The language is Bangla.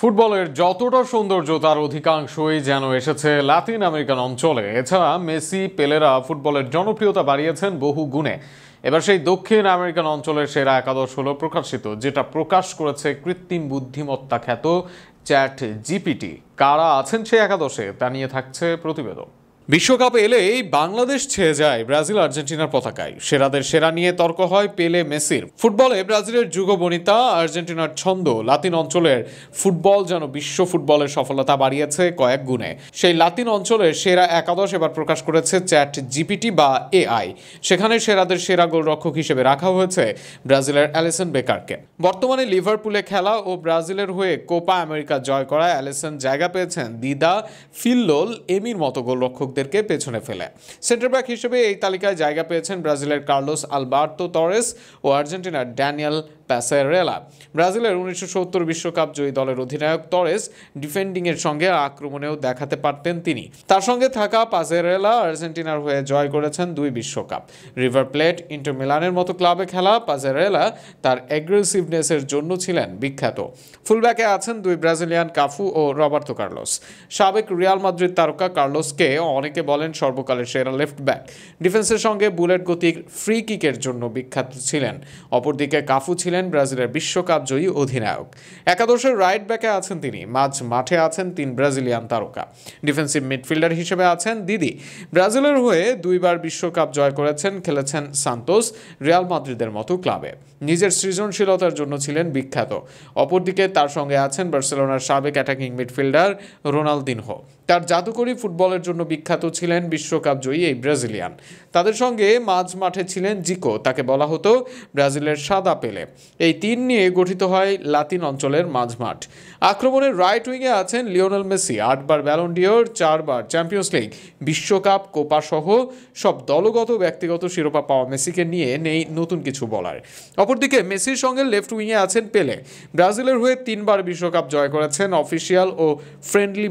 ফুটবলের যতটা সৌন্দর্য তার অধিকাংশই যেন এসেছে লাতিন আমেরিকান অঞ্চলে। এছাড়া মেসি, পেলেরা ফুটবলের জনপ্রিয়তা বাড়িয়েছেন বহু গুণে। এবার সেই দক্ষিণ আমেরিকান অঞ্চলের সেরা একাদশ হলো প্রকাশিত, যেটা প্রকাশ করেছে কৃত্রিম বুদ্ধিমত্তা খ্যাত চ্যাট জিপিটি। কারা আছেন সেই একাদশে তা নিয়ে থাকছে প্রতিবেদন। বিশ্বকাপ এলেই বাংলাদেশ ছেয়ে যায় ব্রাজিল আর্জেন্টিনার পতাকায়। সেরাদের সেরা নিয়ে তর্ক হয় পেলে মেসির। ফুটবলে ব্রাজিলের যুগবনিতা, আর্জেন্টিনার ছন্দ, লাতিন অঞ্চলের ফুটবল যেন বিশ্ব ফুটবলের সফলতা বাড়িয়েছে কয়েক গুণে। সেই লাতিন অঞ্চলের সেরা একাদশ এবার প্রকাশ করেছে চ্যাট জিপিটি বা এআই। সেখানে সেরাদের সেরা গোলরক্ষক হিসেবে রাখা হয়েছে ব্রাজিলের অ্যালিসন বেকারকে। বর্তমানে লিভারপুলে খেলা ও ব্রাজিলের হয়ে কোপা আমেরিকা জয় করা অ্যালিসন জায়গা পেয়েছেন দিদা, ফিল্লোল, এমির মতো গোলরক্ষকদের পেছনে ফেলে। সেন্টার ব্যাক হিসেবে এই তালিকায় জায়গা পেয়েছেন ব্রাজিলের কার্লোস আলবার্তো তরেস ও আর্জেন্টিনার ড্যানিয়েল প্যাসেরেলা। ব্রাজিলের 1970 বিশ্বকাপ জয়ী দলের অধিনায়ক তরেস ডিফেন্ডিংয়ের সঙ্গে আক্রমণেও দেখাতে পারতেন তিনি। তার সঙ্গে থাকা পাসেরেলা আর্জেন্টিনার হয়ে জয় করেছেন 2 বিশ্বকাপ। রিভার প্লেট, ইন্টার মিলানের মতো ক্লাবে খেলা পাসেরেলা তার অ্যাগ্রেসিভনেসের জন্য ছিলেন বিখ্যাত। ফুলব্যাকে আছেন 2 ব্রাজিলিয়ান, কাফু ও রবার্তো কার্লোস। সাবেক রিয়াল মাদ্রিদ তারকা কার্লোসকে অনেকে বলেন সর্বকালের সেরা লেফট ব্যাক। ডিফেন্সের সঙ্গে বুলেট গতির ফ্রি কিকের জন্য বিখ্যাত ছিলেন। অপরদিকে কাফু ছিলেন ব্রাজিলের বিশ্বকাপ জয়ী অধিনায়ক। একাদশের রাইট ব্যাকে আছেন তিনি। মাঝ মাঠে আছেন 3 ব্রাজিলিয়ান তারকা। ডিফেন্সিভ মিডফিল্ডার হিসেবে আছেন দিদি। ব্রাজিলের হয়ে 2 বার বিশ্বকাপ জয় করেছেন, খেলেছেন সান্তোস, রিয়াল মাদ্রিদের মতো ক্লাবে। নিজের সৃজনশীলতার জন্য ছিলেন বিখ্যাত। অপরদিকে তার সঙ্গে আছেন বার্সেলোনার সাবেক অ্যাটাকিং মিডফিল্ডার রোনালদিনহো। তার জাদুকরী ফুটবলের জন্য বিখ্যাত ছিলেন বিশ্বকাপ জয়ী এই ব্রাজিলিয়ান। তাদের সঙ্গে মাঝ মাঠে ছিলেন জিকো, তাকে বলা হতো ব্রাজিলের সাদা পেলে। এই 3 নিয়ে গঠিত হয় লাতিন অঞ্চলের মাঝমাঠ। আক্রমণের রাইট উইংয়ে আছেন লিওনেল মেসি, 8 বার ব্যালন ডিওর, 4 বার চ্যাম্পিয়ন্স লিগ, বিশ্বকাপ, কোপা সহ সব দলগত ব্যক্তিগত শিরোপা পাওয়া মেসিকে নিয়ে নেই নতুন কিছু বলার। অপরদিকে মেসির সঙ্গে লেফট উইংয়ে আছেন পেলে। ব্রাজিলের হয়ে 3 বার বিশ্বকাপ জয় করেছেন। অফিসিয়াল ও ফ্রেন্ডলি